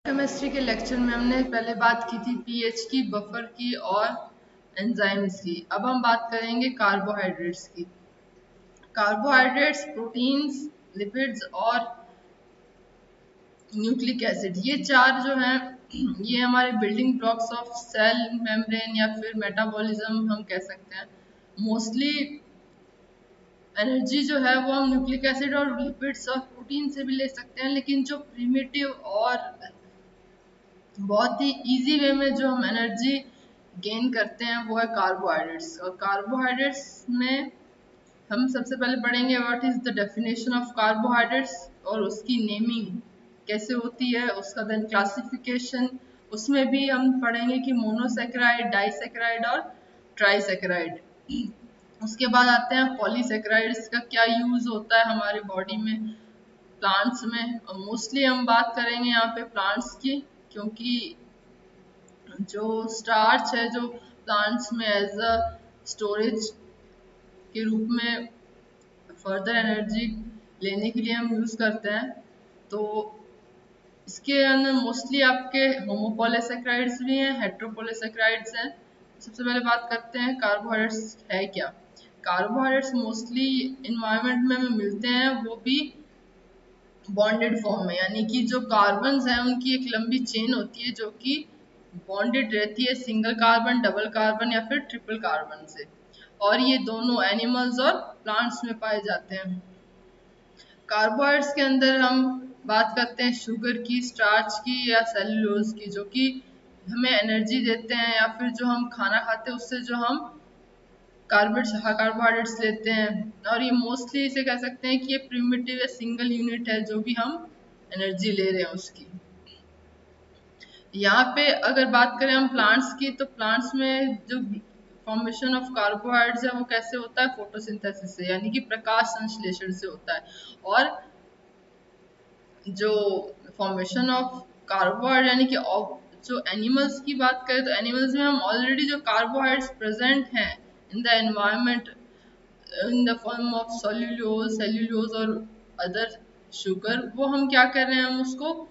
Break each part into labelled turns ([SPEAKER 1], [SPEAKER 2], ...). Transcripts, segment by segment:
[SPEAKER 1] Chemistry के lecture में हमने पहले बात की थी पीएच की, बफर की और एंजाइम्स की। अब हम बात करेंगे कार्बोहाइड्रेट्स की। कार्बोहाइड्रेट्स, प्रोटीन्स, लिपिड्स और न्यूक्लिक एसिड, ये चार जो हैं ये हमारे building blocks of cell membrane या फिर मेटाबॉलिज्म हम कह सकते हैं। मोस्टली एनर्जी जो है वो हम न्यूक्लिक एसिड और लिपिड्स और प्रोटीन से भी ले सकते हैं, लेकिन जो प्रिमिटिव और बहुत ही इजी वे में जो हम एनर्जी गेन करते हैं वो है कार्बोहाइड्रेट्स। और कार्बोहाइड्रेट्स में हम सबसे पहले पढ़ेंगे what is the definition of carbohydrates और उसकी नेमिंग कैसे होती है, उसका देन क्लासिफिकेशन, उसमें भी हम पढ़ेंगे कि मोनोसेकेराइड, डाइसेकेराइड और ट्राइसेकेराइड। उसके बाद आते हैं पॉलीसेकेराइड्स का क्या यूज होता है हमारे बॉडी में, प्लांट्स में। और मोस्टली हम बात करेंगे यहाँ पे प्लांट्स की, क्योंकि जो स्टार्च है जो प्लांट्स में एज अ स्टोरेज के रूप में फर्दर एनर्जी लेने के लिए हम यूज करते हैं, तो इसके अंदर मोस्टली आपके होमोपॉलीसेकेराइड्स भी हैं, हेट्रोपॉलीसेकेराइड्स हैं। सबसे पहले बात करते हैं कार्बोहाइड्रेट्स है क्या। कार्बोहाइड्रेट्स मोस्टली इन्वायरमेंट में मिलते हैं, वो भी बॉन्डेड फॉर्म में, यानी कि जो कार्बन्स हैं उनकी एक लंबी चेन होती है जो कि बॉन्डेड रहती है सिंगल कार्बन, डबल कार्बन या फिर ट्रिपल कार्बन से, और ये दोनों एनिमल्स और प्लांट्स में पाए जाते हैं। कार्बोहाइड्रेट्स के अंदर हम बात करते हैं शुगर की, स्टार्च की या सेलुलोज की, जो कि हमें एनर्जी देते हैं, या फिर जो हम खाना खाते हैं उससे जो हम कार्बोहाइड्रेट्स लेते हैं। और ये मोस्टली इसे कह सकते हैं कि ये प्रिमिटिव या सिंगल यूनिट है जो भी हम एनर्जी ले रहे हैं उसकी। यहाँ पे अगर बात करें हम प्लांट्स की, तो प्लांट्स में जो फॉर्मेशन ऑफ कार्बोहाइड्रेट्स है वो कैसे होता है, फोटोसिंथेसिस से, यानी कि प्रकाश संश्लेषण से होता है। और जो फॉर्मेशन ऑफ कार्बोहाइड्रेट यानी कि जो एनिमल्स की बात करें, तो एनिमल्स में हम ऑलरेडी जो कार्बोहाइड्रेट्स प्रेजेंट हैं in the environment in the form of cellulose और अदर शुगर, वो हम क्या कर रहे हैं, हम उसको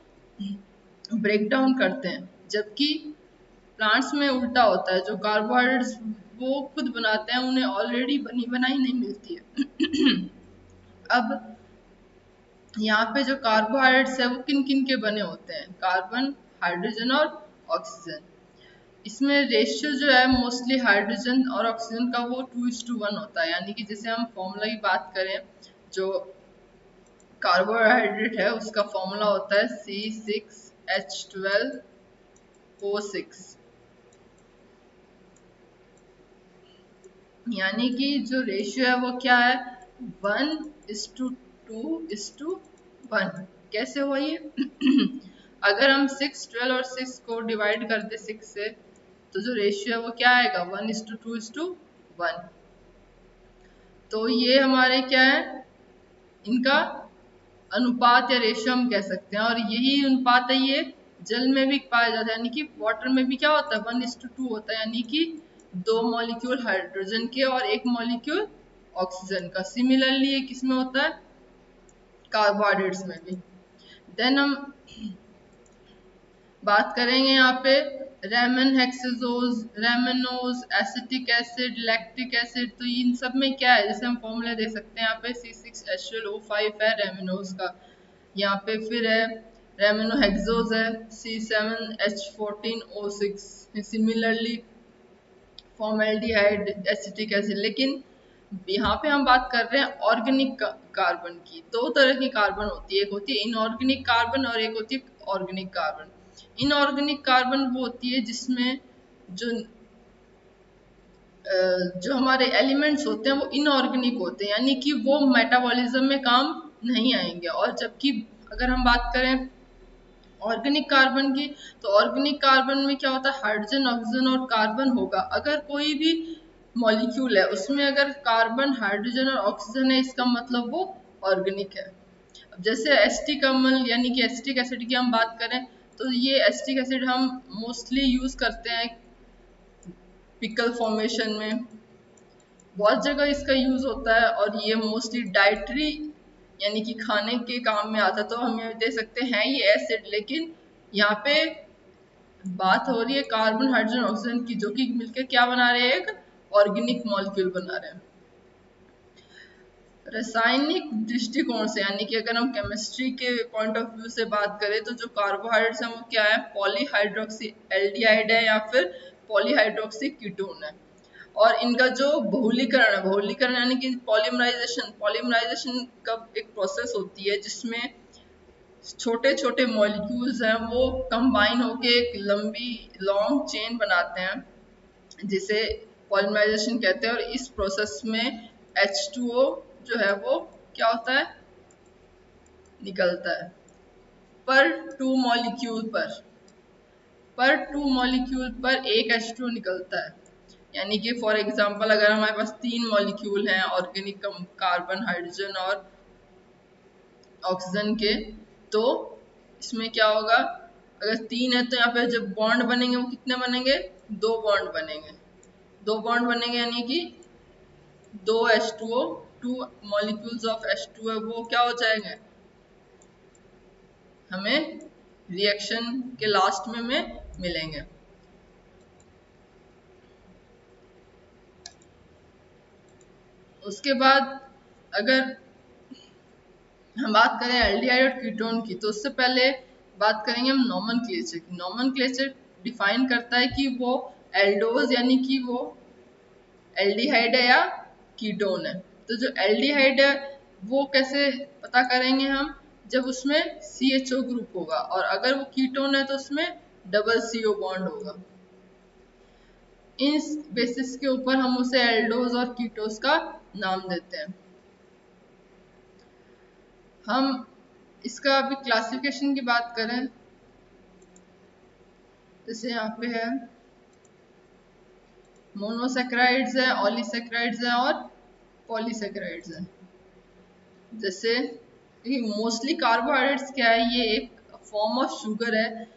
[SPEAKER 1] ब्रेक डाउन करते हैं। जबकि प्लांट्स में उल्टा होता है, जो कार्बोहाइड्रेट्स वो खुद बनाते हैं, उन्हें ऑलरेडी बनी बनाई नहीं मिलती है। अब यहाँ पे जो कार्बोहाइड्रेट्स है वो किन किन के बने होते हैं, कार्बन, हाइड्रोजन और ऑक्सीजन। इसमें रेशियो जो है मोस्टली हाइड्रोजन और ऑक्सीजन का वो 2:1 होता है, यानी कि जैसे हम फॉर्मूला की बात करें, जो कार्बोहाइड्रेट है उसका फॉर्मूला होता है C6H12O6, यानी कि जो रेशियो है वो क्या है, 1:2:1। कैसे हुआ ये? अगर हम 6, 12 और 6 को डिवाइड कर दे 6 से, तो जो रेशियो है वो क्या आएगा, 1:2:1। तो ये हमारे क्या है, इनका अनुपात या रेशियो हम कह सकते हैं। और यही अनुपात है ये जल में भी पाया जाता है, यानी कि वाटर में भी क्या होता है, 1:2 होता है, यानी कि 2 मॉलिक्यूल हाइड्रोजन के और 1 मॉलिक्यूल ऑक्सीजन का। सिमिलरली ये किसमें होता है, कार्बोहाइड्रेट्स में भी। देन हम बात करेंगे यहाँ पे रेमन hexoses, rhamnose, acetic acid, lactic acid. तो इन सब में क्या है, जैसे हम फॉर्मूला दे सकते हैं, यहाँ पे C6H12O5 है रेमनोज का, यहाँ पे फिर है रेमनोहेक्सोज है C7H14O6, similarly formaldehyde, acetic acid. लेकिन यहाँ पे हम बात कर रहे हैं ऑर्गेनिक कार्बन की। दो तरह की कार्बन होती है, एक होती है इनऑर्गेनिक कार्बन और एक होती है ऑर्गेनिक कार्बन। इनऑर्गेनिक कार्बन वो होती है जिसमें जो जो हमारे एलिमेंट्स होते हैं वो इनऑर्गेनिक होते हैं, यानी कि वो मेटाबॉलिज्म में काम नहीं आएंगे। और जबकि अगर हम बात करें ऑर्गेनिक कार्बन की, तो ऑर्गेनिक कार्बन में क्या होता है, हाइड्रोजन, ऑक्सीजन और कार्बन होगा। अगर कोई भी मॉलिक्यूल है उसमें अगर कार्बन, हाइड्रोजन और ऑक्सीजन है, इसका मतलब वो ऑर्गेनिक है। अब जैसे एसिटिक अम्ल यानी कि एसिटिक एसिड की हम बात करें, तो ये एसिटिक एसिड हम मोस्टली यूज करते हैं पिकल फॉर्मेशन में, बहुत जगह इसका यूज होता है। और ये मोस्टली डाइटरी यानी कि खाने के काम में आता है, तो हम ये दे सकते हैं ये एसिड, लेकिन यहाँ पे बात हो रही है कार्बन हाइड्रोजन ऑक्सीजन की, जो कि मिलकर क्या बना रहे हैं, एक ऑर्गेनिक मॉलिक्यूल बना रहे हैं। रासायनिक दृष्टिकोण से यानी कि अगर हम केमिस्ट्री के पॉइंट ऑफ व्यू से बात करें तो जो कार्बोहाइड्रेट्स हैं वो क्या है, पॉलीहाइड्रोक्सी एल्डिहाइड है या फिर पॉलीहाइड्रोक्सी कीटोन है। और इनका जो बहुलीकरण है, बहुलीकरण यानी कि पॉलीमराइजेशन, पॉलीमराइजेशन का एक प्रोसेस होती है जिसमें छोटे छोटे मॉलिक्यूल्स हैं वो कंबाइन होके एक लंबी लॉन्ग चेन बनाते हैं जिसे पॉलीमराइजेशन कहते हैं। और इस प्रोसेस में H2O जो है वो क्या होता है, निकलता है पर टू मॉलिक्यूल पर एक H2O निकलता है। यानी कि फॉर एग्जांपल अगर हमारे पास 3 मॉलिक्यूल हैं ऑर्गेनिक कार्बन हाइड्रोजन और ऑक्सीजन के, तो इसमें क्या होगा, अगर 3 है तो यहाँ पे जब बॉन्ड बनेंगे वो कितने बनेंगे, 2 बॉन्ड बनेंगे। 2 बॉन्ड बनेंगे यानी कि 2 H2O, 2 मॉलिक्यूल्स ऑफ H2O वो क्या हो जाएंगे, हमें रिएक्शन के लास्ट में मिलेंगे। उसके बाद अगर हम बात करें एल्डिहाइड और कीटोन की, तो उससे पहले बात करेंगे हम नोमेनक्लेचर की। नोमेनक्लेचर डिफाइन करता है कि वो एल्डोज यानी कि वो एल्डिहाइड है या कीटोन है। तो जो एल्डिहाइड है वो कैसे पता करेंगे हम, जब उसमें CHO ग्रुप होगा, और अगर वो कीटोन है तो उसमें डबल CO बॉन्ड होगा। इस बेसिस के ऊपर हम उसे एल्डोज और कीटोस का नाम देते हैं। हम इसका अभी क्लासिफिकेशन की बात करें, जैसे यहाँ पे है मोनोसेक्राइड्स है, ऑलीसेक्राइड्स है और पॉलीसेक्राइड्स है। जैसे मोस्टली कार्बोहाइड्रेट्स क्या है, ये एक फॉर्म ऑफ शुगर है।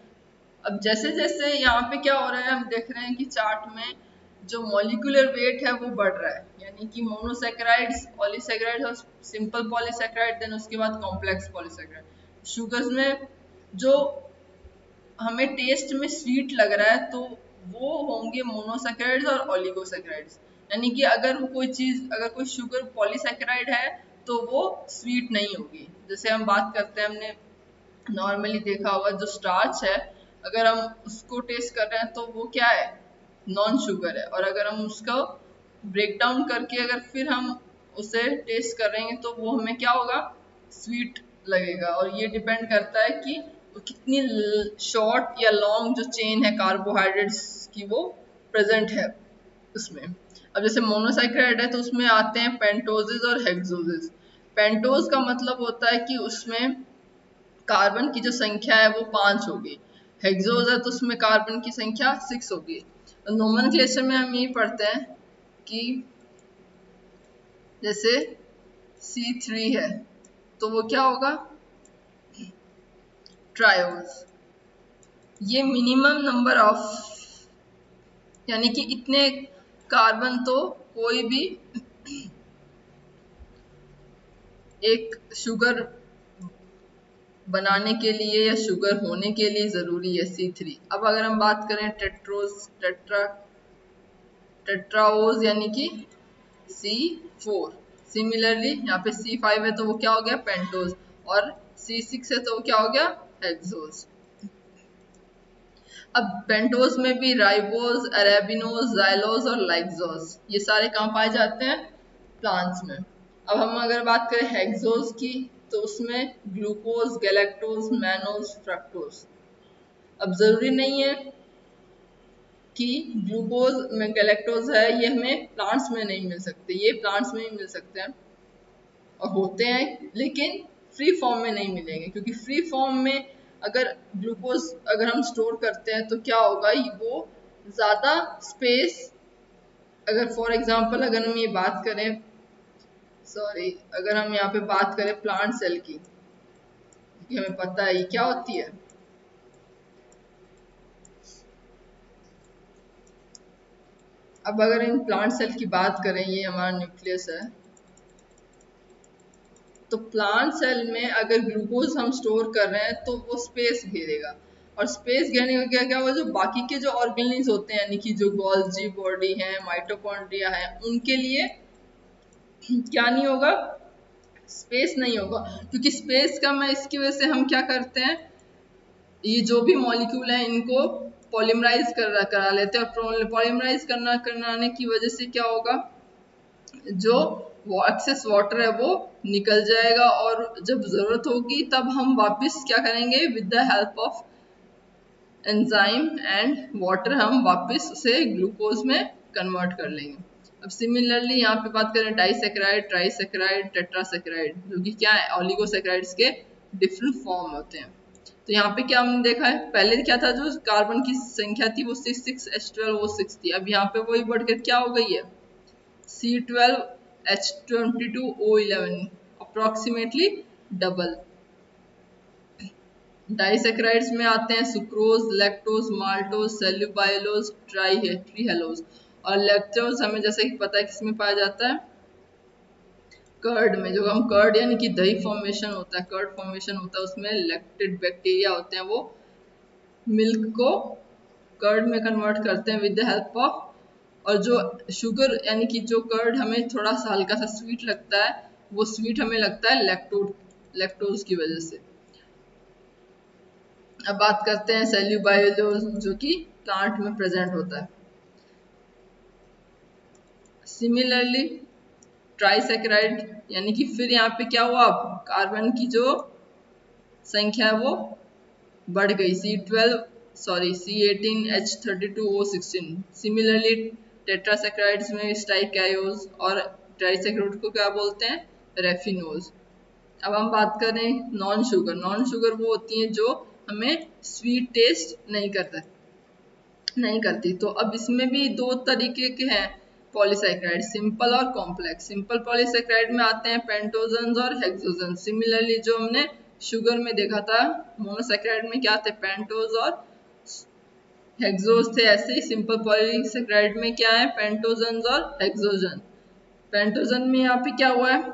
[SPEAKER 1] अब जैसे जैसे यहाँ पे क्या हो रहा है, हम देख रहे हैं कि चार्ट में जो मॉलिक्यूलर वेट है वो बढ़ रहा है, यानी कि मोनोसेक्राइड्स, पॉलीसेक्राइड्स और सिंपल पॉलीसेक्राइड, देन उसके बाद कॉम्प्लेक्स पॉलीसेक्राइड। शुगर्स में जो हमें टेस्ट में स्वीट लग रहा है तो वो होंगे मोनोसेक्राइड्स और ओलिगोसेक्राइड्स। यानी कि अगर वो कोई चीज, अगर कोई शुगर पॉलीसेक्राइड है तो वो स्वीट नहीं होगी। जैसे हम बात करते हैं, हमने नॉर्मली देखा होगा जो स्टार्च है, अगर हम उसको टेस्ट कर रहे हैं तो वो क्या है, नॉन शुगर है। और अगर हम उसको ब्रेक डाउन करके अगर फिर हम उसे टेस्ट करेंगे तो वो हमें क्या होगा, स्वीट लगेगा। और ये डिपेंड करता है कि वो कितनी शॉर्ट या लॉन्ग जो चेन है कार्बोहाइड्रेट्स की वो प्रेजेंट है उसमें। अब जैसे मोनोसाइक्राइड है तो उसमें आते हैं पेंटोजेस और हेक्सोजेस। पेंटोज का मतलब होता है कि उसमें कार्बन की जो संख्या है वो 5 होगी। हेक्सोज है तो उसमें कार्बन की संख्या 6 होगी। नोमेनक्लेचर में हम ये पढ़ते हैं कि जैसे C3 है तो वो क्या होगा, ट्रायोज। ये मिनिमम नंबर ऑफ, यानी कि इतने कार्बन तो कोई भी एक शुगर बनाने के लिए या शुगर होने के लिए जरूरी है, C3। अब अगर हम बात करें टेट्राओज यानी कि C4। सिमिलरली यहाँ पे C5 है तो वो क्या हो गया, पेंटोज। और C6 है तो वो क्या हो गया, हेक्सोज। अब पेंटोज में भी राइबोज, अरेबिनोज, जाइलोज और लाइक्सोज, ये सारे कहाँ पाए जाते हैं, प्लांट्स में। अब हम अगर बात करें हेक्सोज की तो उसमें ग्लूकोज, गैलेक्टोज, मैनोज, फ्रक्टोज। अब जरूरी नहीं है कि ग्लूकोज में गैलेक्टोज है ये हमें प्लांट्स में नहीं मिल सकते, ये प्लांट्स में ही मिल सकते हैं और होते हैं, लेकिन फ्री फॉर्म में नहीं मिलेंगे। क्योंकि फ्री फॉर्म में अगर ग्लूकोज अगर हम स्टोर करते हैं तो क्या होगा, वो ज़्यादा स्पेस, अगर फॉर एग्जांपल अगर हम ये बात करें, सॉरी, अगर हम यहाँ पे बात करें प्लांट सेल की, क्योंकि हमें पता है ये क्या होती है। अब अगर इन प्लांट सेल की बात करें, ये हमारा न्यूक्लियस है, तो प्लांट सेल में अगर ग्लूकोज हम स्टोर कर रहे हैं तो वो स्पेस घेरेगा। और स्पेस घेरने का क्या क्या हुआ, जो बाकी के जो ऑर्गेनिज होते हैं यानी कि जो गोल्जी बॉडी है, माइटोकॉन्ड्रिया है, उनके लिए क्या नहीं होगा, स्पेस नहीं होगा, क्योंकि स्पेस कम है। इसकी वजह से हम क्या करते हैं, ये जो भी मॉलिक्यूल है इनको पॉलीमराइज करा लेते हैं, और पॉलीमराइज कराने की वजह से क्या होगा, जो एक्सेस वाटर है वो निकल जाएगा, और जब जरूरत होगी तब हम वापस क्या करेंगे, with the help of enzyme and water हम वापस उसे ग्लूकोज में कन्वर्ट कर लेंगे। अब सिमिलरली यहाँ पे बात करें डाइसेकेराइड, ट्राइसेकेराइड, टेट्रासेकेराइड, जो कि क्या है, ओलिगोसेकेराइड्स के डिफरेंट फॉर्म होते हैं। तो यहाँ पे क्या हमने देखा है, पहले क्या था, जो कार्बन की संख्या थी वो 6H12O6 थी, अब यहाँ पे वही बढ़कर क्या हो गई है, C12H22O11, अप्रोक्सीमेटली डबल। डाइसेक्राइड्स में आते हैं सुक्रोज, लैक्टोज, माल्टोज, सेल्यूबाइलोज, ट्रीहेलोज। और लैक्टोज हमें जैसे कि पता है किसमें पाया जाता है, कर्ड में। जो हम कर्ड यानी कि दही फॉर्मेशन होता है, कर्ड फॉर्मेशन होता है, उसमें लैक्टेड बैक्टीरिया होते हैं, वो मिल्क को कर्ड में कन्वर्ट करते हैं विद द हेल्प ऑफ, और जो शुगर यानी कि जो कर्ड हमें थोड़ा सा हल्का सा स्वीट लगता है, वो स्वीट हमें लगता है लैक्टोज की वजह से। अब बात करते हैं सेल्यूबाइलोज, जो कि प्लांट में प्रेजेंट होता है। सिमिलरली ट्राइसेकेराइड यानी कि फिर यहाँ पे क्या हुआ, कार्बन की जो संख्या है वो बढ़ गई, C18H32O16। सिमिलरली टेट्रासेकेराइड्स में स्टाइकायोज, और ट्राइसेकेराइड को क्या बोलते हैं, रेफिनोज। अब हम बात करें नॉन शुगर। नॉन शुगर वो होती हैं जो हमें स्वीट टेस्ट नहीं करती। तो अब इसमें भी दो तरीके के हैं पॉलीसैकेराइड, सिंपल और कॉम्प्लेक्स। सिंपल पॉलीसैकेराइड में आते हैं पेंटोजन्स और हेक्सोजन। सिमिलरली जो हमने शुगर में देखा था, मोनोसैकेराइड में क्या थे, पेंटोज और हेक्सोज थे, ऐसे ही सिंपल पॉलीसैकेराइड में क्या है, पेंटोजन्स और हेक्सोजन। पेंटोजन में यहाँ पे क्या हुआ है,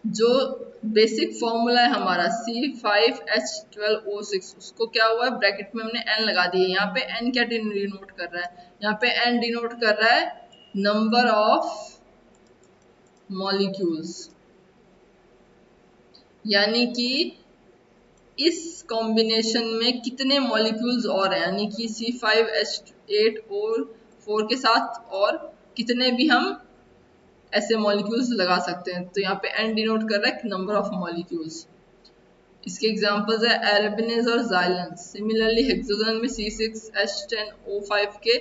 [SPEAKER 1] जो बेसिक फॉर्मूला है हमारा C5H12O6, उसको क्या हुआ है, ब्रैकेट में हमने n लगा दिया। यहाँ पे n क्या डिनोट कर रहा है, यहाँ पे n डिनोट कर रहा है नंबर ऑफ मॉलिक्यूल्स, यानी कि इस कॉम्बिनेशन में कितने मॉलिक्यूल्स और हैं, यानी कि C5H8O4 के साथ और कितने भी हम ऐसे मॉलिक्यूल्स लगा सकते हैं। तो यहाँ पे n डिनोट कर रहा है नंबर ऑफ मॉलिक्यूल्स। इसके एग्जांपल्स है एरेबिनेज और जाइलेंस। सिमिलरली हेक्सोजन में C6H10O5 के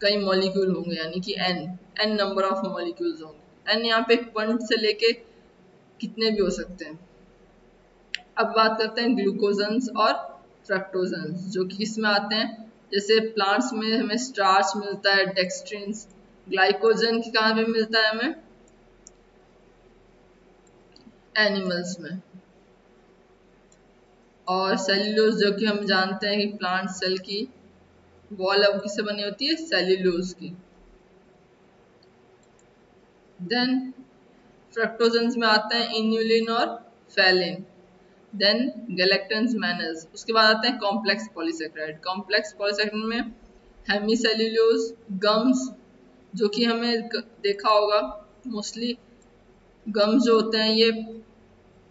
[SPEAKER 1] कई मॉलिक्यूल होंगे, यानी कि n नंबर ऑफ मॉलिक्यूल्स होंगे। n यहाँ पे 1 से लेके कितने भी हो सकते हैं। अब बात करते हैं ग्लूकोजन्स और फ्रक्टोजन्स, जो कि इसमें आते हैं, जैसे प्लांट्स में हमें स्टार्च मिलता है, डेक्सट्रिन्स। ग्लाइकोजन की कहाँ पे मिलता है हमें, एनिमल्स में। और सेल्यूलोज, जो कि हम जानते हैं कि प्लांट सेल की वॉल अब किससे बनी होती है, सेल्यूलोज की। देन फ्रक्टोजन्स में आते हैं इन्युलिन और फेलिन। Then galactans minus. उसके बाद आते हैं कॉम्प्लेक्स पॉलीसेकेराइड। कॉम्प्लेक्स पॉलीसेकेराइड में हेमीसेल्यूलोज, गम्स, जो कि हमें देखा होगा मोस्टली गम्स जो होते हैं ये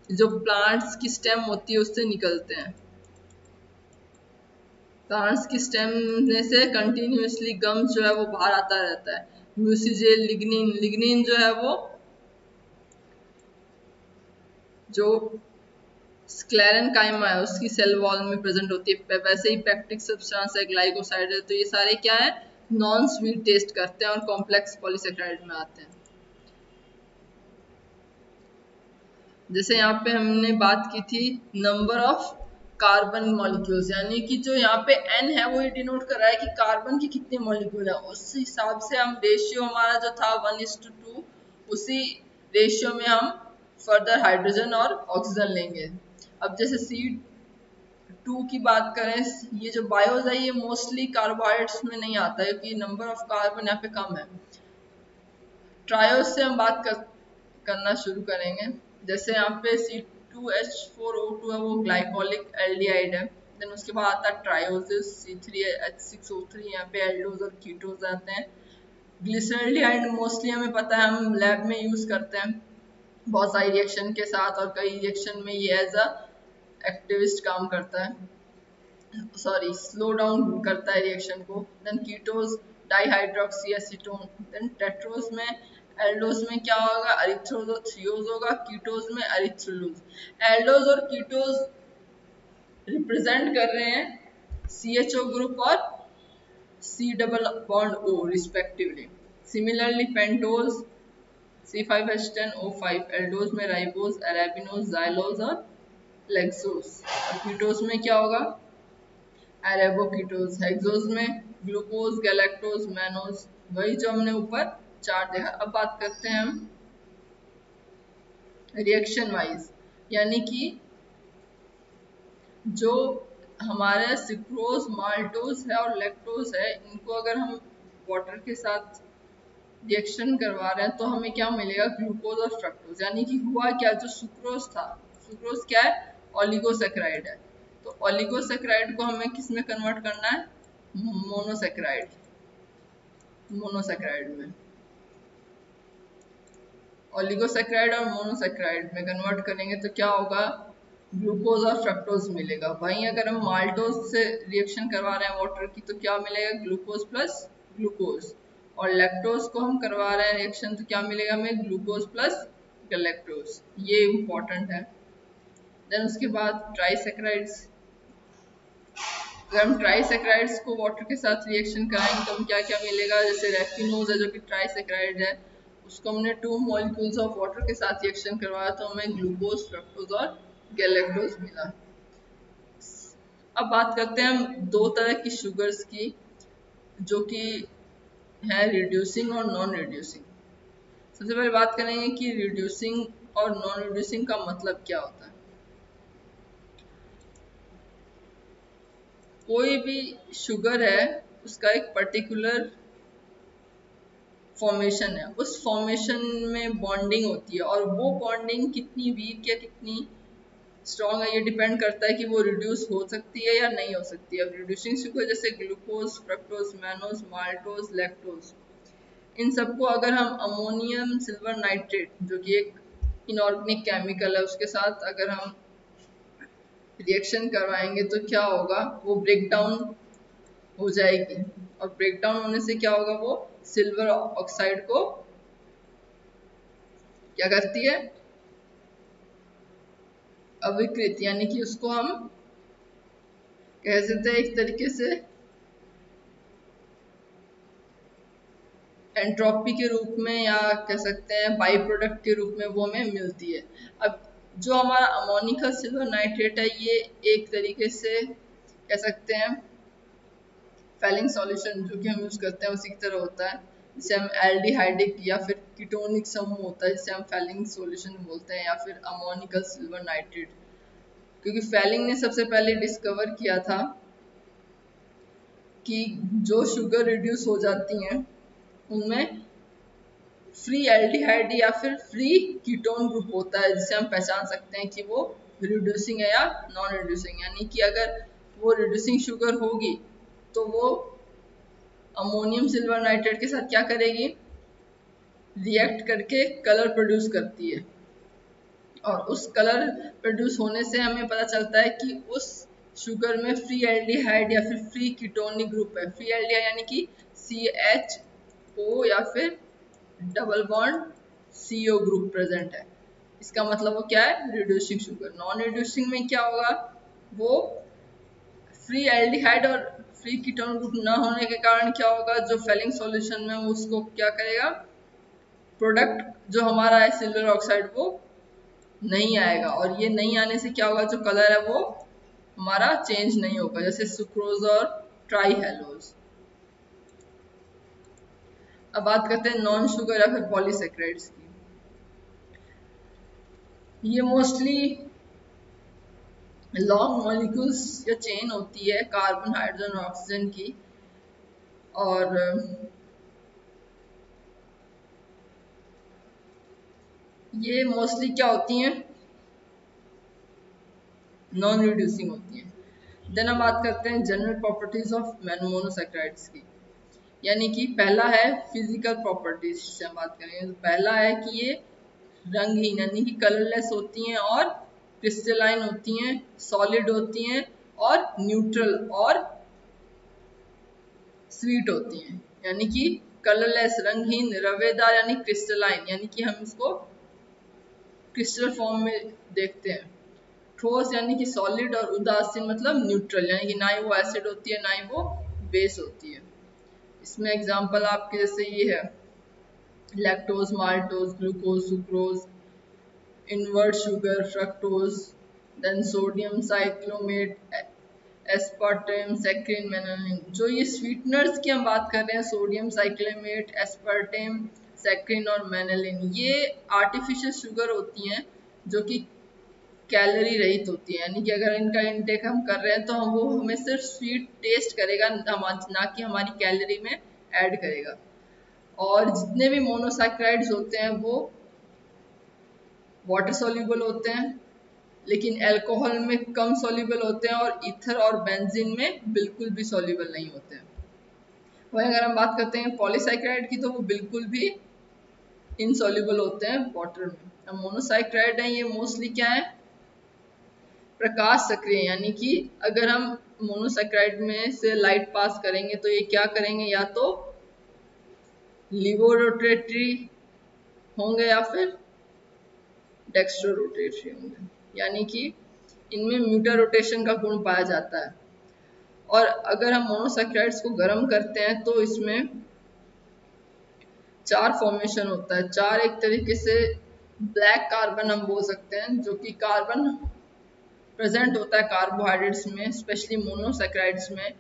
[SPEAKER 1] जो प्लांट्स की स्टेम होती है उससे निकलते हैं। प्लांट्स की स्टेम में से कंटिन्यूसली गम्स जो है वो बाहर आता रहता है। म्यूसिजेल, लिग्निन। लिग्निन जो है वो जो स्क्लेरेनकाइमा है उसकी सेल वॉल में प्रेजेंट होती है। वैसे ही पेप्टिक सब्सटेंस है, ग्लाइकोसाइड है, तो ये सारे क्या है, नॉन स्वीट टेस्ट करते हैं और कॉम्प्लेक्स पॉलीसेकेराइड में आते हैं। जैसे यहाँ पे हमने बात की थी नंबर ऑफ कार्बन मॉलिक्यूल्स, यानी कि जो यहाँ पे n है वो ये डिनोट कर रहा है कि कार्बन की कितने मॉलिक्यूल है। उस हिसाब से हम रेशियो हमारा जो था 1:2, उसी रेशियो में हम फर्दर हाइड्रोजन और ऑक्सीजन लेंगे। अब जैसे C2 की बात करें, ये जो बायोज है ये मोस्टली कार्बोहाइड्रेट्स में नहीं आता है क्योंकि नंबर ऑफ कार्बन यहाँ पे कम है। ट्रायोस से हम बात करना शुरू करेंगे। जैसे यहाँ पे C2H4O2 है, वो ग्लाइकोलिक एल्डिहाइड है। देन उसके बाद आता है ट्रायोसिस C3H6O3, यहाँ पे एल्डोज और कीटोज आते हैं। ग्लिसरॉल्डिहाइड मोस्टली हमें पता है, हम लैब में यूज करते हैं बहुत सारी रिएक्शन के साथ, और कई रिएक्शन में ये एज अ एक्टिविस्ट काम करता है, सॉरी स्लो डाउन करता है रिएक्शन को। Then ketose dihydroxy acetone. Then tetrose में एल्डोज में क्या होगा, अरिथ्रोज और थ्रियोज होगा, कीटोज में अरिथ्रोलोज। एल्डोज और कीटोज रिप्रेजेंट कर रहे हैं CHO ग्रुप और C double bond O respectively. Similarly pentose C5H10O5, aldose में राइबोज, अरेबिनोज, जाइलोज और लेक्सोज। और कीटोज में क्या होगा, अरेबोकीटोज। हेक्सोज में ग्लूकोज, गैलेक्टोज, मैनोज, वही जो हमने ऊपर चार्ट देखा। अब बात करते हैं हम रिएक्शन वाइज, यानी कि जो हमारे सिक्रोज, माल्टोज है और लैक्टोज है, इनको अगर हम वाटर के साथ रिएक्शन करवा रहे हैं तो हमें क्या मिलेगा, ग्लूकोज और फ्रक्टोज। यानी कि हुआ क्या, जो सुक्रोज था, सुक्रोज क्या है, ओलिगोसैकेराइड है, तो ओलिगोसैकेराइड को हमें किस में कन्वर्ट करना है, मोनोसैकेराइड, मोनोसैकेराइड में, ओलिगोसैकेराइड और मोनोसैकेराइड में कन्वर्ट करेंगे तो क्या होगा, ग्लूकोज और फ्रक्टोज मिलेगा। वहीं अगर हम माल्टोज से रिएक्शन करवा रहे हैं वाटर की तो क्या मिलेगा, ग्लूकोज प्लस ग्लूकोज। और लैक्टोज को हम करवा रहे हैं रिएक्शन तो क्या मिलेगा हमें, ग्लूकोज प्लस गैलेक्टोज। ये इम्पोर्टेंट है। देन उसके बाद ट्राइसैकेराइड्स। अगर हम ट्राइसैकेराइड्स को वाटर के साथ रिएक्शन कराएंगे तो हमें क्या क्या मिलेगा, जैसे रेफिनोज है जो कि ट्राइसैकेराइड है, उसको हमने 2 मॉलिक्यूल्स ऑफ वाटर के साथ रिएक्शन करवाया तो हमें ग्लूकोज, फ्रक्टोज और गैलेक्टोज मिला। अब बात करते हैं हम दो तरह की शुगर्स की, जो कि है रिड्यूसिंग और नॉन रिड्यूसिंग। सबसे पहले बात करेंगे कि रिड्यूसिंग और नॉन रिड्यूसिंग का मतलब क्या होता है। कोई भी शुगर है उसका एक पर्टिकुलर फॉर्मेशन है, उस फॉर्मेशन में बॉन्डिंग होती है, और वो बॉन्डिंग कितनी वीक या कितनी स्ट्रॉन्ग है ये डिपेंड करता है कि वो रिड्यूस हो सकती है या नहीं हो सकती है। अब रिड्यूसिंग शुगर जैसे glucose, fructose, mannose, maltose, lactose, इन सबको अगर हम अमोनियम सिल्वर नाइट्रेट जो कि एक इनऑर्गेनिक केमिकल है उसके साथ अगर हम रिएक्शन करवाएंगे तो क्या होगा, वो ब्रेक डाउन हो जाएगी, और ब्रेक डाउन होने से क्या होगा, वो सिल्वर ऑक्साइड को क्या करती है, अविकृत, यानी कि उसको हम कह सकते हैं एक तरीके से एंट्रोपी के रूप में, या कह सकते हैं बाई प्रोडक्ट के रूप में वो हमें मिलती है। अब जो हमारा अमोनिकल सिल्वर नाइट्रेट है ये एक तरीके से कह सकते हैं फैलिंग सॉल्यूशन जो कि हम यूज करते हैं उसी की तरह होता है, जिसे हम एल्डिहाइडिक या फिर कीटोनिक समूह होता है जिसे हम फैलिंग सॉल्यूशन बोलते हैं, या फिर अमोनिकल सिल्वर नाइट्रेट। क्योंकि फैलिंग ने सबसे पहले डिस्कवर किया था कि जो शुगर रिड्यूस हो जाती हैं उनमें फ्री एल्डिहाइड या फिर फ्री कीटोन ग्रुप होता है, जिसे हम पहचान सकते हैं कि वो रिड्यूसिंग है या नॉन रिड्यूसिंग। यानी कि अगर वो रिड्यूसिंग शुगर होगी तो वो अमोनियम सिल्वर नाइट्रेट के साथ क्या करेगी, रिएक्ट करके कलर प्रोड्यूस करती है, और उस कलर प्रोड्यूस होने से हमें पता चलता है कि उस शुगर में फ्री एल्डिहाइड या फिर फ्री कीटोनिक ग्रुप है। फ्री एल्डिहाइड यानी कि CHO या फिर double bond CO group present है, इसका मतलब वो क्या है, रिड्यूसिंग शुगर। नॉन रिड्यूसिंग में क्या होगा, वो फ्री एल्डिहाइड और फ्री कीटोन ग्रुप न होने के कारण क्या होगा, जो फैलिंग सॉल्यूशन में उसको क्या करेगा, प्रोडक्ट जो हमारा है सिल्वर ऑक्साइड वो नहीं आएगा, और ये नहीं आने से क्या होगा, जो कलर है वो हमारा चेंज नहीं होगा, जैसे सुक्रोज और ट्राईहेलोज। अब बात करते हैं नॉन शुगर या फिर पॉलीसेक्राइड्स की। ये मोस्टली लॉन्ग मॉलिक्यूल्स या चेन होती है कार्बन, हाइड्रोजन और ऑक्सीजन की, और ये मोस्टली क्या होती हैं, नॉन रिड्यूसिंग होती हैं। देन हम बात करते हैं जनरल प्रॉपर्टीज ऑफ मोनोसैकेराइड्स की, यानी कि पहला है फिजिकल प्रॉपर्टीज से हम बात करेंगे। तो पहला है कि ये रंगहीन यानी कि कलरलेस होती हैं और क्रिस्टलाइन होती हैं, सॉलिड होती हैं और न्यूट्रल और स्वीट होती हैं। यानी कि कलरलेस रंगहीन, रवेदार यानी क्रिस्टलाइन यानी कि हम इसको क्रिस्टल फॉर्म में देखते हैं। ठोस यानी कि सॉलिड और उदासीन मतलब न्यूट्रल यानी कि ना ही वो एसिड होती है ना ही वो बेस होती है। इसमें एग्जांपल आपके जैसे ये है lactose, maltose, glucose, sucrose, invert sugar, fructose, then sodium cyclamate, aspartame, saccharin, मेनालिन। जो ये स्वीटनर्स की हम बात कर रहे हैं, सोडियम साइक्लोमेट, एस्पार्टेम, सैक्रिन और मेनालिन, ये आर्टिफिशियल शुगर होती हैं जो कि कैलोरी रहित होती है। यानी कि अगर इनका इनटेक हम कर रहे हैं तो हम वो हमें सिर्फ स्वीट टेस्ट करेगा, ना कि हमारी कैलोरी में ऐड करेगा। और जितने भी मोनोसैकेराइड्स होते हैं वो वाटर सॉल्युबल होते हैं, लेकिन अल्कोहल में कम सॉल्युबल होते हैं और ईथर और बेंजीन में बिल्कुल भी सॉल्युबल नहीं होते हैं। वहीं अगर हम बात करते हैं पॉलीसैकेराइड की तो वो बिल्कुल भी इनसॉल्युबल होते हैं वाटर में। अब मोनोसैकेराइड है ये मोस्टली क्या है, प्रकाश सक्रिय, यानी कि अगर हम मोनोसैकेराइड में से लाइट पास करेंगे तो ये क्या करेंगे, या तो लिवोरोटेटरी होंगे या फिर डेक्स्ट्रो रोटेटरी होंगे, यानी कि इनमें म्यूटर रोटेशन का गुण पाया जाता है। और अगर हम मोनोसैकेराइड्स को गर्म करते हैं तो इसमें चार फॉर्मेशन होता है। चार एक तरीके से ब्लैक कार्बन हम बोल सकते हैं, जो कि कार्बन प्रेजेंट होता है कार्बोहाइड्रेट्स में, स्पेशली मोनोसैकेराइड्स में,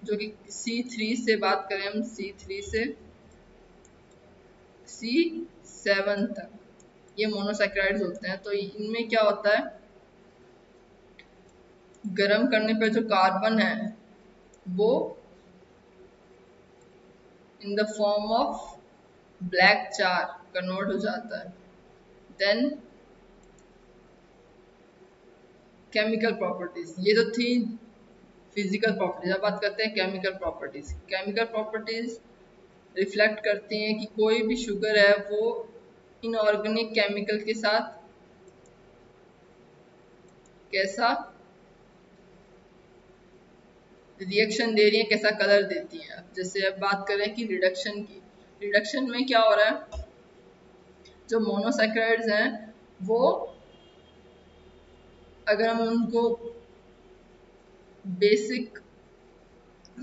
[SPEAKER 1] जो कि C3 से बात करें हम, C3 से C7 तक ये मोनोसैकेराइड्स होते हैं। तो इनमें क्या होता है, गर्म करने पर जो कार्बन है वो in the form of black चार कन्वर्ट हो जाता है। देन केमिकल प्रॉपर्टीज, ये तो थी फिजिकल प्रॉपर्टीज। अब बात करते हैं chemical properties. Chemical properties reflect करती हैं कि कोई भी शुगर है वो इनऑर्गेनिक केमिकल के साथ कैसा रिएक्शन दे रही है, कैसा कलर देती है। अब जैसे अब बात करें कि रिडक्शन की, रिडक्शन में क्या हो रहा है, जो मोनोसैकेराइड्स हैं वो अगर हम उनको बेसिक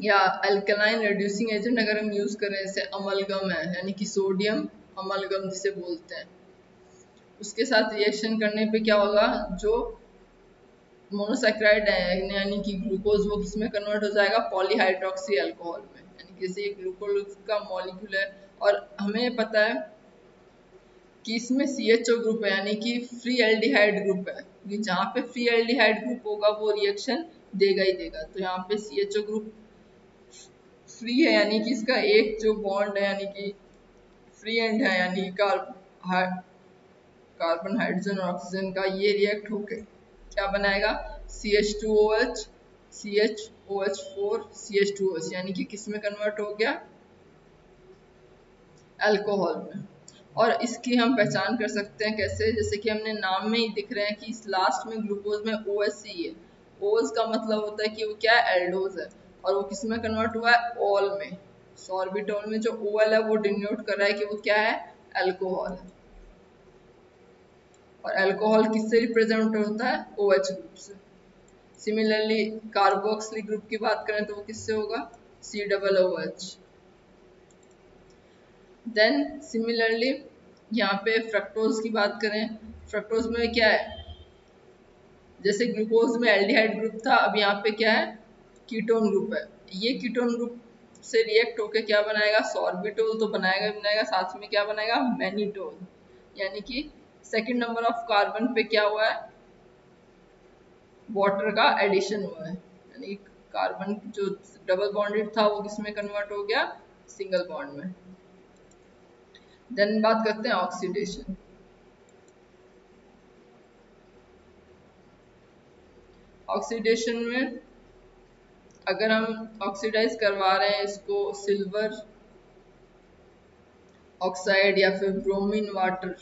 [SPEAKER 1] या अल्कलाइन रिड्यूसिंग एजेंट अगर हम यूज करें, जैसे अमलगम है यानी कि सोडियम अमलगम जिसे बोलते हैं, उसके साथ रिएक्शन करने पे क्या होगा, जो मोनोसैकेराइड है यानी कि ग्लूकोज वो किसमें कन्वर्ट हो जाएगा, पॉलीहाइड्रोक्सी अल्कोहल में। यानी कि जैसे ये ग्लूकोज का मॉलिक्यूल है और हमें पता है कि इसमें CHO ग्रुप है यानी कि फ्री एल्डिहाइड ग्रुप है, कि जहाँ पे फ्री एल्डिहाइड ग्रुप होगा वो रिएक्शन देगा ही देगा। तो यहाँ पे CHO ग्रुप फ्री है यानी कि इसका एक जो बॉन्ड है यानी कि फ्री एंड है, यानी कार्बन हाइड्रोजन और ऑक्सीजन का, ये रिएक्ट होके क्या बनाएगा, CH2OH, CHOH4, CH2OH, यानी कि किस में कन्वर्ट हो गया, अल्कोहल में। और इसकी हम पहचान कर सकते हैं कैसे, जैसे कि हमने नाम में ही दिख रहे हैं कि इस लास्ट में ग्लूकोज में OH है। OH का मतलब होता है कि वो क्या है, एल्डोज है, और वो किस में कन्वर्ट हुआ है, ऑल में। सॉर्बिटॉल में जो OL है वो डिनोट कर रहा है कि वो क्या है, अल्कोहल है। और अल्कोहल किससे रिप्रेजेंट होता है, OH ग्रुप से। सिमिलरली कार्बोक्सिलिक ग्रुप की बात करें तो वो किससे होगा, COOH। देन सिमिलरली यहाँ पे फ्रक्टोज की बात करें, फ्रक्टोज में क्या है, जैसे ग्लूकोज में एल्डिहाइड ग्रुप था, अब यहाँ पे क्या है, कीटोन ग्रुप है। ये कीटोन ग्रुप से रिएक्ट होके क्या बनाएगा, सॉर्बिटोल तो बनाएगा ही बनाएगा, साथ में क्या बनाएगा, मैनिटोल, यानी कि सेकंड नंबर ऑफ कार्बन पे क्या हुआ है, वाटर का एडिशन हुआ है, यानी कार्बन जो डबल बॉन्डेड था वो किसमें कन्वर्ट हो गया, सिंगल बॉन्ड में। देन बात करते हैं ऑक्सीडेशन। ऑक्सीडेशन में अगर हम ऑक्सीडाइज करवा रहे हैं इसको सिल्वर ऑक्साइड या फिर ब्रोमीन वाटर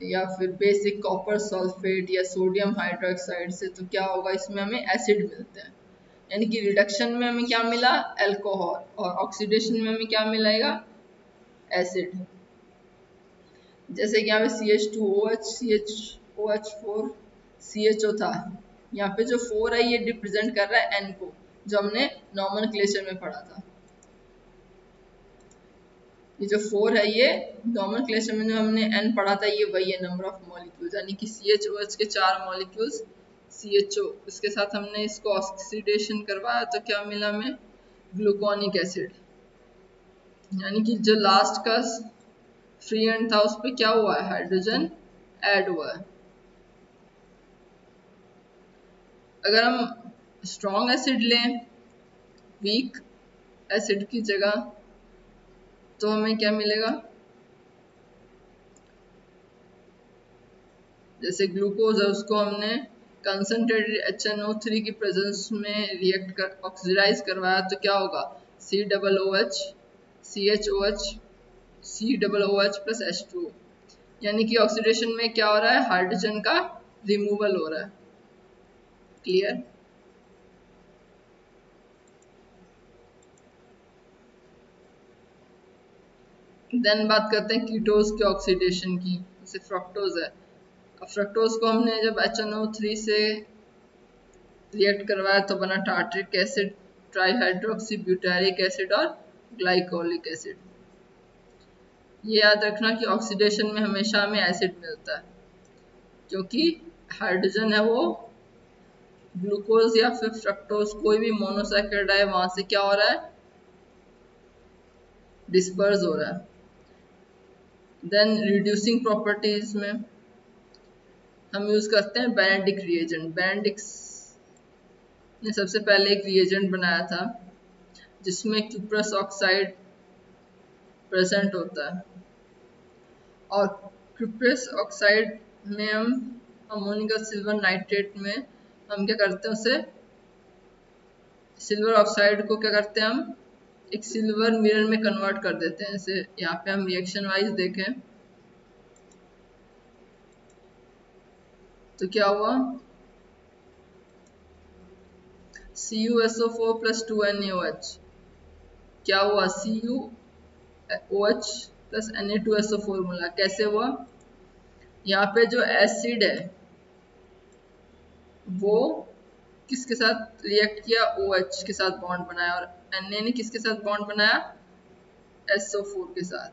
[SPEAKER 1] या फिर बेसिक कॉपर सल्फेट या सोडियम हाइड्रोक्साइड से, तो क्या होगा, इसमें हमें एसिड मिलते हैं। यानी कि रिडक्शन में हमें क्या मिला, अल्कोहल, और ऑक्सीडेशन में हमें क्या मिलेगा, एसिड। जैसे कि यहाँ पे CH2OH, CHOH4, CHO था, यहाँ पे जो 4 है ये रिप्रेजेंट कर रहा है N को, जो हमने नॉमेनक्लेचर में पढ़ा था। ये जो 4 है ये नॉमेनक्लेचर में जो हमने N पढ़ा था, ये वही है नंबर ऑफ मॉलिक्यूल्स, यानी कि CHOH के 4 मॉलिक्यूल्स, CHO इसके साथ हमने इसको ऑक्सीडेशन करवाया तो क्या मिला हमें, ग्लूकोनिक एसिड। यानी कि जो लास्ट का फ्री एंड था उस पर क्या हुआ है, हाइड्रोजन ऐड हुआ है। अगर हम स्ट्रॉन्ग एसिड लें वीक एसिड की जगह, तो हमें क्या मिलेगा, जैसे ग्लूकोज है उसको हमने कंसंट्रेटेड HNO3 की प्रेजेंस में रिएक्ट कर ऑक्सीडाइज करवाया तो क्या होगा, COOH, CHOH, COOH plus H2O। यानी कि ऑक्सीडेशन में क्या हो रहा है, हाइड्रोजन का रिमूवल हो रहा है। क्लियर। देन बात करते हैं कीटोज के ऑक्सीडेशन की। जैसे फ्रक्टोज है, अब फ्रक्टोज को हमने जब HNO3 से रिएक्ट करवाया तो बना टार्ट्रिक एसिड, ट्राईहाइड्रोक्सी ब्यूटारिक एसिड और ग्लाइकोलिक एसिड। ये याद रखना कि ऑक्सीडेशन में हमेशा हमें एसिड मिलता है, क्योंकि हाइड्रोजन है वो ग्लूकोज या फिर फ्रक्टोज कोई भी मोनोसैकेराइड है वहां से क्या हो रहा है, डिस्पर्स हो रहा है। देन रिड्यूसिंग प्रॉपर्टीज में हम यूज करते हैं बेनेडिक्ट रिएजेंट। बेनेडिक्ट ने सबसे पहले एक रिएजेंट बनाया था जिसमें क्यूप्रस ऑक्साइड प्रेजेंट होता है, और क्यूप्रस ऑक्साइड में हम अमोनियम सिल्वर नाइट्रेट में हम क्या करते हैं, उसे सिल्वर ऑक्साइड को क्या करते हैं, हम एक सिल्वर मिरर में कन्वर्ट कर देते हैं। जैसे यहाँ पे हम रिएक्शन वाइज देखें तो क्या हुआ, CuSO4 प्लस 2NaOH, क्या हुआ, CuOH प्लस Na2SO4 मिला। कैसे हुआ, यहाँ पे जो एसिड है वो किसके साथ रिएक्ट किया, OH के साथ बॉन्ड बनाया, और Na ने किसके साथ बॉन्ड बनाया, SO4 के साथ।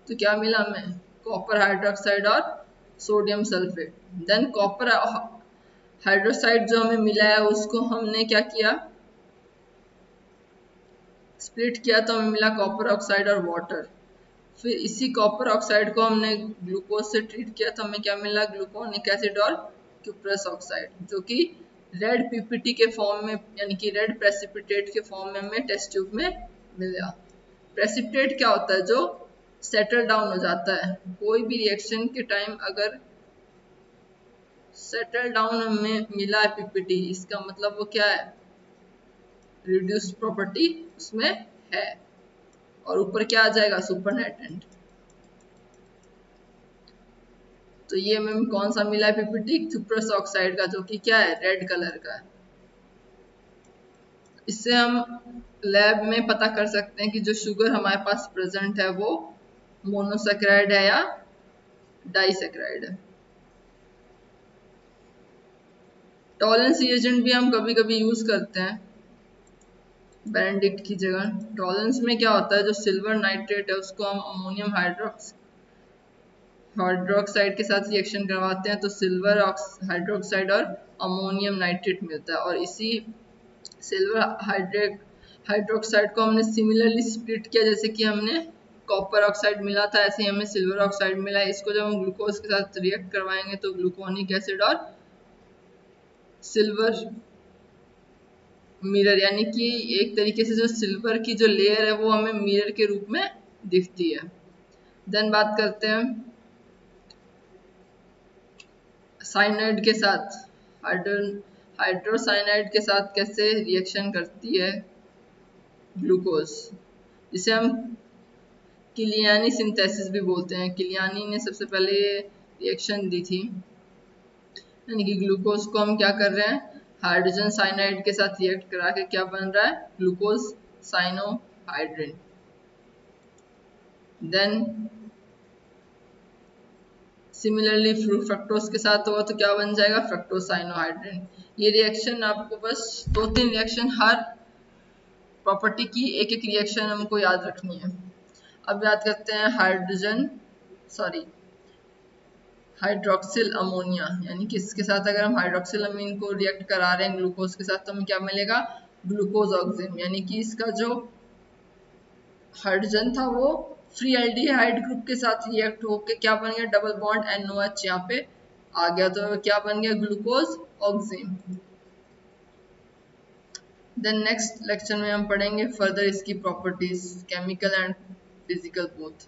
[SPEAKER 1] तो क्या मिला हमें, कॉपर हाइड्रोक्साइड और sodium sulphate. Than copper hydroxide जो हमें मिला है उसको हमने क्या किया, स्प्लिट किया तो हमें मिला कॉपर ऑक्साइड और वाटर। फिर इसी कॉपर ऑक्साइड को हमने ग्लूकोज से ट्रीट किया तो हमें क्या मिला, ग्लूकोनिक एसिड और क्यूप्रस ऑक्साइड, जो कि रेड पीपीटी के फॉर्म में, यानी कि रेड प्रेसिपिटेट के फॉर्म में हमें टेस्ट ट्यूब में मिला। प्रेसिपिटेट क्या होता है, जो सेटल डाउन हो जाता है। कोई भी रिएक्शन के टाइम अगर सेटल डाउन हमें मिला है पीपीटी, इसका मतलब वो क्या है, रिड्यूस्ड प्रॉपर्टी उसमें है, और ऊपर क्या आ जाएगा, सुपरनेटेंट। तो ये हमें कौन सा मिला है पीपीटी, क्यूप्रस ऑक्साइड का, जो कि क्या है, रेड कलर का है। इससे हम लैब में पता कर सकते हैं कि जो शुगर हमारे पास प्रेजेंट है वो मोनोसैकेराइड है या डाइसैकेराइड है। टॉलरेंस रिएजेंट भी हम कभी कभी यूज करते हैं बेनेडिक्ट की जगह। टॉलरेंस में क्या होता है, जो सिल्वर नाइट्रेट है उसको हम अमोनियम हाइड्रोक्साइड के साथ रिएक्शन करवाते हैं तो सिल्वर हाइड्रोक्साइड और अमोनियम नाइट्रेट मिलता है, और इसी सिल्वर हाइड्रोक्साइड को हमने सिमिलरली स्प्लिट किया, जैसे कि हमने कॉपर ऑक्साइड मिला था ऐसे ही हमें सिल्वर ऑक्साइड मिला। इसको जब हम ग्लूकोज के साथ रिएक्ट करवाएंगे तो ग्लूकोनिक एसिड और सिल्वर मिरर, यानी कि एक तरीके से जो सिल्वर की जो लेयर है वो हमें मिरर के रूप में दिखती है। देन बात करते हैं साइनाइड के साथ हाइड्रोसाइनाइड के साथ कैसे रिएक्शन करती है ग्लूकोज, जिसे हम किलियानी सिंथेसिस भी बोलते हैं। किलियानी ने सबसे पहले रिएक्शन दी थी, यानी कि ग्लूकोज को हम क्या कर रहे हैं, हाइड्रोजन साइनाइड के साथ रिएक्ट करा के क्या बन रहा है, glucose cyanohydrin. Then similarly fructose के साथ होगा तो क्या बन जाएगा, फ्रक्टोज साइनोहाइड्रिन। ये रिएक्शन आपको बस 2-3 रिएक्शन, हर प्रॉपर्टी की एक एक रिएक्शन हमको याद रखनी है। अब याद करते हैं हाइड्रोक्सिल अमोनिया, यानी कि इसके साथ अगर हम हाइड्रोक्सिल अमीन को रिएक्ट करा रहे हैं ग्लूकोज के साथ तो हमें क्या मिलेगा, ग्लूकोज ऑक्सिन, यानी कि इसका जो हाइड्रोजन था वो फ्री एल्डिहाइड ग्रुप के साथ रिएक्ट होके क्या बन गया, डबल बॉन्ड NOH यहाँ पे आ गया, तो क्या बन गया, glucose oxime. Then next lecture में हम पढ़ेंगे फर्दर इसकी properties, chemical and physical both.